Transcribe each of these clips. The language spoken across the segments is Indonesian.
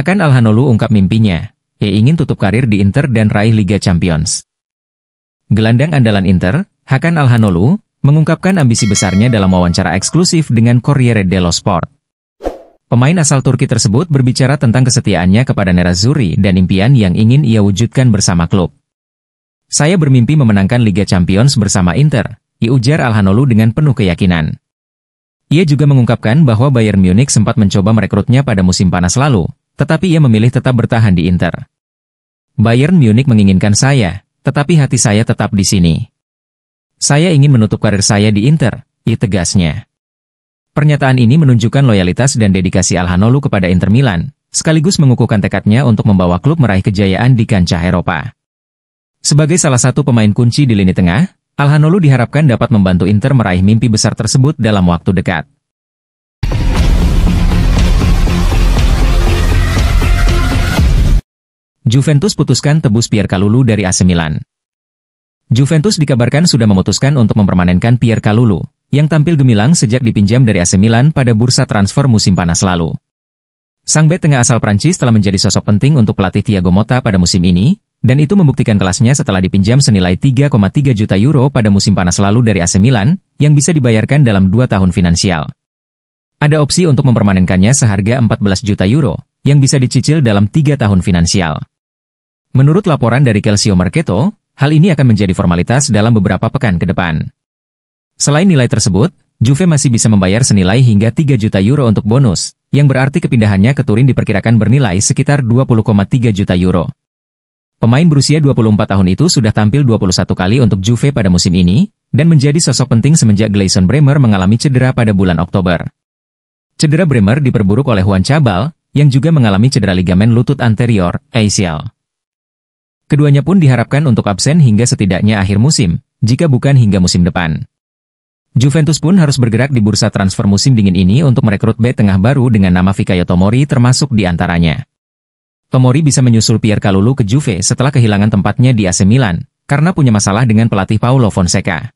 Hakan Calhanoglu ungkap mimpinya. Ia ingin tutup karir di Inter dan raih Liga Champions. Gelandang andalan Inter, Hakan Calhanoglu, mengungkapkan ambisi besarnya dalam wawancara eksklusif dengan Corriere dello Sport. Pemain asal Turki tersebut berbicara tentang kesetiaannya kepada Nerazzurri dan impian yang ingin ia wujudkan bersama klub. Saya bermimpi memenangkan Liga Champions bersama Inter, ujar Calhanoglu dengan penuh keyakinan. Ia juga mengungkapkan bahwa Bayern Munich sempat mencoba merekrutnya pada musim panas lalu, tetapi ia memilih tetap bertahan di Inter. Bayern Munich menginginkan saya, tetapi hati saya tetap di sini. Saya ingin menutup karir saya di Inter, tegasnya. Pernyataan ini menunjukkan loyalitas dan dedikasi Calhanoglu kepada Inter Milan, sekaligus mengukuhkan tekadnya untuk membawa klub meraih kejayaan di kancah Eropa. Sebagai salah satu pemain kunci di lini tengah, Calhanoglu diharapkan dapat membantu Inter meraih mimpi besar tersebut dalam waktu dekat. Juventus putuskan tebus Pierre Kalulu dari AC Milan. Juventus dikabarkan sudah memutuskan untuk mempermanenkan Pierre Kalulu, yang tampil gemilang sejak dipinjam dari AC Milan pada bursa transfer musim panas lalu. Sang bek tengah asal Prancis telah menjadi sosok penting untuk pelatih Thiago Motta pada musim ini, dan itu membuktikan kelasnya setelah dipinjam senilai 3,3 juta euro pada musim panas lalu dari AC Milan, yang bisa dibayarkan dalam 2 tahun finansial. Ada opsi untuk mempermanenkannya seharga 14 juta euro, yang bisa dicicil dalam 3 tahun finansial. Menurut laporan dari Calcio Mercato, hal ini akan menjadi formalitas dalam beberapa pekan ke depan. Selain nilai tersebut, Juve masih bisa membayar senilai hingga 3 juta euro untuk bonus, yang berarti kepindahannya ke Turin diperkirakan bernilai sekitar 20,3 juta euro. Pemain berusia 24 tahun itu sudah tampil 21 kali untuk Juve pada musim ini, dan menjadi sosok penting semenjak Gleison Bremer mengalami cedera pada bulan Oktober. Cedera Bremer diperburuk oleh Juan Cabal, yang juga mengalami cedera ligamen lutut anterior, ACL. Keduanya pun diharapkan untuk absen hingga setidaknya akhir musim, jika bukan hingga musim depan. Juventus pun harus bergerak di bursa transfer musim dingin ini untuk merekrut bek tengah baru dengan nama Fikayo Tomori termasuk di antaranya. Tomori bisa menyusul Pierre Kalulu ke Juve setelah kehilangan tempatnya di AC Milan, karena punya masalah dengan pelatih Paulo Fonseca.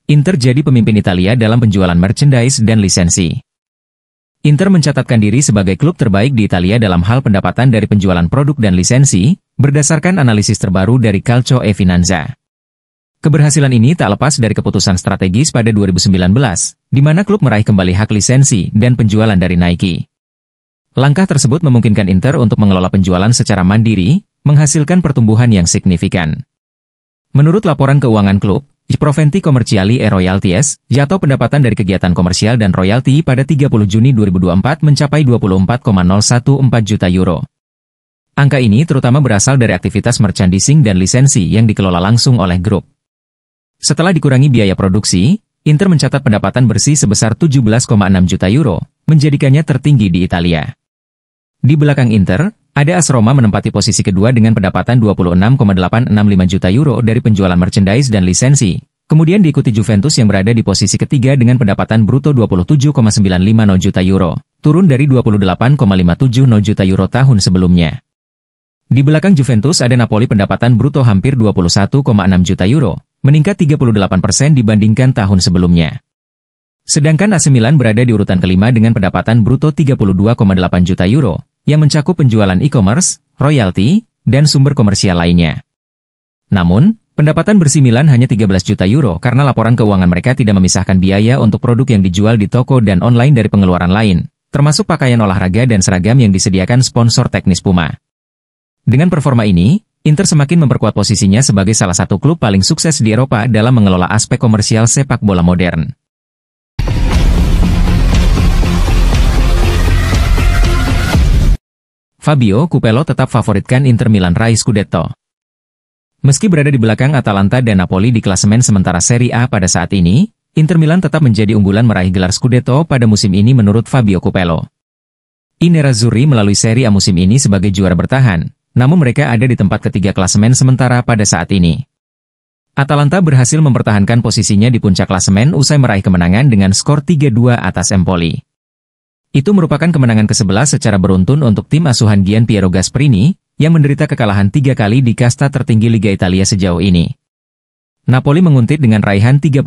Inter jadi pemimpin Italia dalam penjualan merchandise dan lisensi. Inter mencatatkan diri sebagai klub terbaik di Italia dalam hal pendapatan dari penjualan produk dan lisensi, berdasarkan analisis terbaru dari Calcio e Finanza. Keberhasilan ini tak lepas dari keputusan strategis pada 2019, di mana klub meraih kembali hak lisensi dan penjualan dari Nike. Langkah tersebut memungkinkan Inter untuk mengelola penjualan secara mandiri, menghasilkan pertumbuhan yang signifikan. Menurut laporan keuangan klub, I Proventi Commerciali e Royalties, atau pendapatan dari kegiatan komersial dan royalti pada 30 Juni 2024 mencapai 24,014 juta euro. Angka ini terutama berasal dari aktivitas merchandising dan lisensi yang dikelola langsung oleh grup. Setelah dikurangi biaya produksi, Inter mencatat pendapatan bersih sebesar 17,6 juta euro, menjadikannya tertinggi di Italia. Di belakang Inter, ada AS Roma menempati posisi kedua dengan pendapatan 26,865 juta euro dari penjualan merchandise dan lisensi. Kemudian diikuti Juventus yang berada di posisi ketiga dengan pendapatan bruto 27,950 juta euro, turun dari 28,570 juta euro tahun sebelumnya. Di belakang Juventus ada Napoli pendapatan bruto hampir 21,6 juta euro, meningkat 38% dibandingkan tahun sebelumnya. Sedangkan AC Milan berada di urutan kelima dengan pendapatan bruto 32,8 juta euro, yang mencakup penjualan e-commerce, royalti, dan sumber komersial lainnya. Namun, pendapatan bersih Milan hanya 13 juta euro karena laporan keuangan mereka tidak memisahkan biaya untuk produk yang dijual di toko dan online dari pengeluaran lain, termasuk pakaian olahraga dan seragam yang disediakan sponsor teknis Puma. Dengan performa ini, Inter semakin memperkuat posisinya sebagai salah satu klub paling sukses di Eropa dalam mengelola aspek komersial sepak bola modern. Fabio Capello tetap favoritkan Inter Milan raih Scudetto. Meski berada di belakang Atalanta dan Napoli di klasemen sementara Serie A pada saat ini, Inter Milan tetap menjadi unggulan meraih gelar Scudetto pada musim ini menurut Fabio Capello. I Nerazzurri melalui Serie A musim ini sebagai juara bertahan, namun mereka ada di tempat ketiga klasemen sementara pada saat ini. Atalanta berhasil mempertahankan posisinya di puncak klasemen usai meraih kemenangan dengan skor 3-2 atas Empoli. Itu merupakan kemenangan ke-11 secara beruntun untuk tim asuhan Gian Piero Gasperini, yang menderita kekalahan 3 kali di kasta tertinggi Liga Italia sejauh ini. Napoli menguntit dengan raihan 38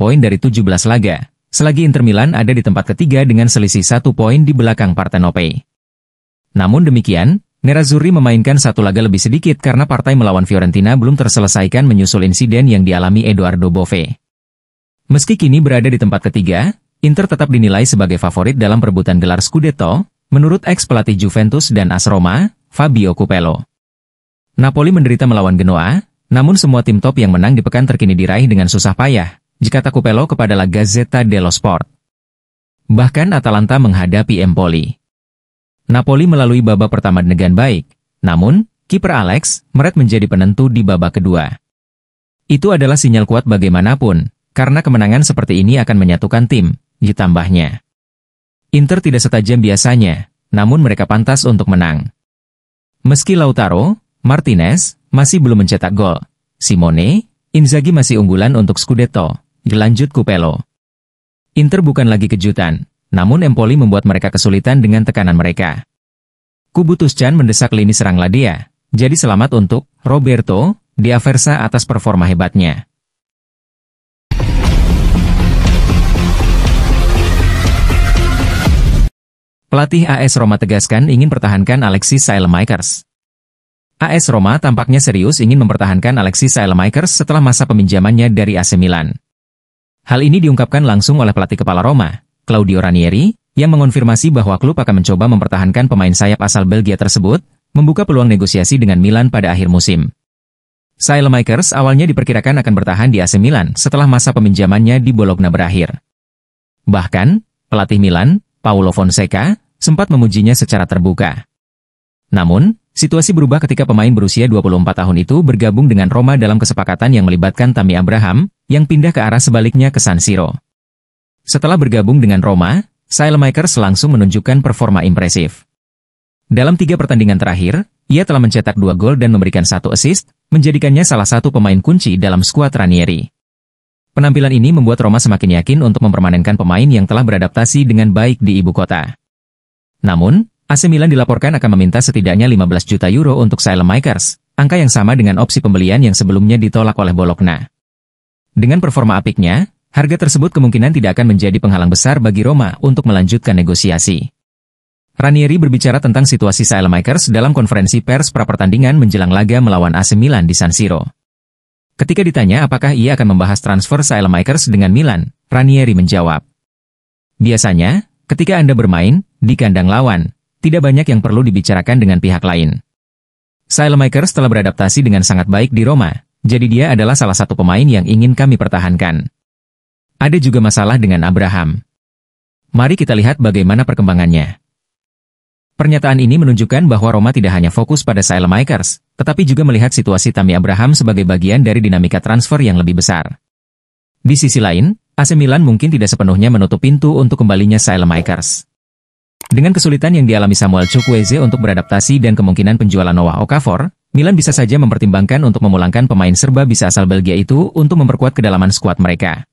poin dari 17 laga, selagi Inter Milan ada di tempat ketiga dengan selisih 1 poin di belakang Partenopei. Namun demikian, Nerazzurri memainkan satu laga lebih sedikit karena partai melawan Fiorentina belum terselesaikan menyusul insiden yang dialami Edoardo Bove. Meski kini berada di tempat ketiga, Inter tetap dinilai sebagai favorit dalam perebutan gelar Scudetto, menurut ex-pelatih Juventus dan AS Roma, Fabio Capello. Napoli menderita melawan Genoa, namun semua tim top yang menang di pekan terkini diraih dengan susah payah, kata Capello kepada La Gazzetta dello Sport. Bahkan Atalanta menghadapi Empoli. Napoli melalui babak pertama dengan baik, namun, kiper Alex Meret menjadi penentu di babak kedua. Itu adalah sinyal kuat bagaimanapun, karena kemenangan seperti ini akan menyatukan tim, ditambahnya. Inter tidak setajam biasanya, namun mereka pantas untuk menang. Meski Lautaro Martinez masih belum mencetak gol, Simone Inzaghi masih unggulan untuk Scudetto, dilanjut Capello. Inter bukan lagi kejutan, namun Empoli membuat mereka kesulitan dengan tekanan mereka. Kubu Tuscan mendesak lini serang Ladea, jadi selamat untuk Roberto Di Aversa atas performa hebatnya. Pelatih AS Roma tegaskan ingin pertahankan Alexis Saelemaekers. AS Roma tampaknya serius ingin mempertahankan Alexis Saelemaekers setelah masa peminjamannya dari AC Milan. Hal ini diungkapkan langsung oleh pelatih kepala Roma, Claudio Ranieri, yang mengonfirmasi bahwa klub akan mencoba mempertahankan pemain sayap asal Belgia tersebut, membuka peluang negosiasi dengan Milan pada akhir musim. Saelemaekers awalnya diperkirakan akan bertahan di AC Milan setelah masa peminjamannya di Bologna berakhir. Bahkan, pelatih Milan, Paulo Fonseca, sempat memujinya secara terbuka. Namun, situasi berubah ketika pemain berusia 24 tahun itu bergabung dengan Roma dalam kesepakatan yang melibatkan Tammy Abraham, yang pindah ke arah sebaliknya ke San Siro. Setelah bergabung dengan Roma, Saelemaekers langsung menunjukkan performa impresif. Dalam 3 pertandingan terakhir, ia telah mencetak 2 gol dan memberikan 1 assist, menjadikannya salah satu pemain kunci dalam skuad Ranieri. Penampilan ini membuat Roma semakin yakin untuk mempermanenkan pemain yang telah beradaptasi dengan baik di ibu kota. Namun, AC Milan dilaporkan akan meminta setidaknya 15 juta euro untuk Saelemaekers, angka yang sama dengan opsi pembelian yang sebelumnya ditolak oleh Bologna. Dengan performa apiknya, harga tersebut kemungkinan tidak akan menjadi penghalang besar bagi Roma untuk melanjutkan negosiasi. Ranieri berbicara tentang situasi Saelemaekers dalam konferensi pers pra-pertandingan menjelang laga melawan AC Milan di San Siro. Ketika ditanya apakah ia akan membahas transfer Saelemaekers dengan Milan, Ranieri menjawab, "Biasanya, ketika Anda bermain di kandang lawan, tidak banyak yang perlu dibicarakan dengan pihak lain. Saelemaekers telah beradaptasi dengan sangat baik di Roma, jadi dia adalah salah satu pemain yang ingin kami pertahankan. Ada juga masalah dengan Abraham. Mari kita lihat bagaimana perkembangannya." Pernyataan ini menunjukkan bahwa Roma tidak hanya fokus pada Saelemaekers, tetapi juga melihat situasi Tammy Abraham sebagai bagian dari dinamika transfer yang lebih besar. Di sisi lain, AC Milan mungkin tidak sepenuhnya menutup pintu untuk kembalinya Saelemaekers. Dengan kesulitan yang dialami Samuel Chukwueze untuk beradaptasi dan kemungkinan penjualan Noah Okafor, Milan bisa saja mempertimbangkan untuk memulangkan pemain serba bisa asal Belgia itu untuk memperkuat kedalaman skuad mereka.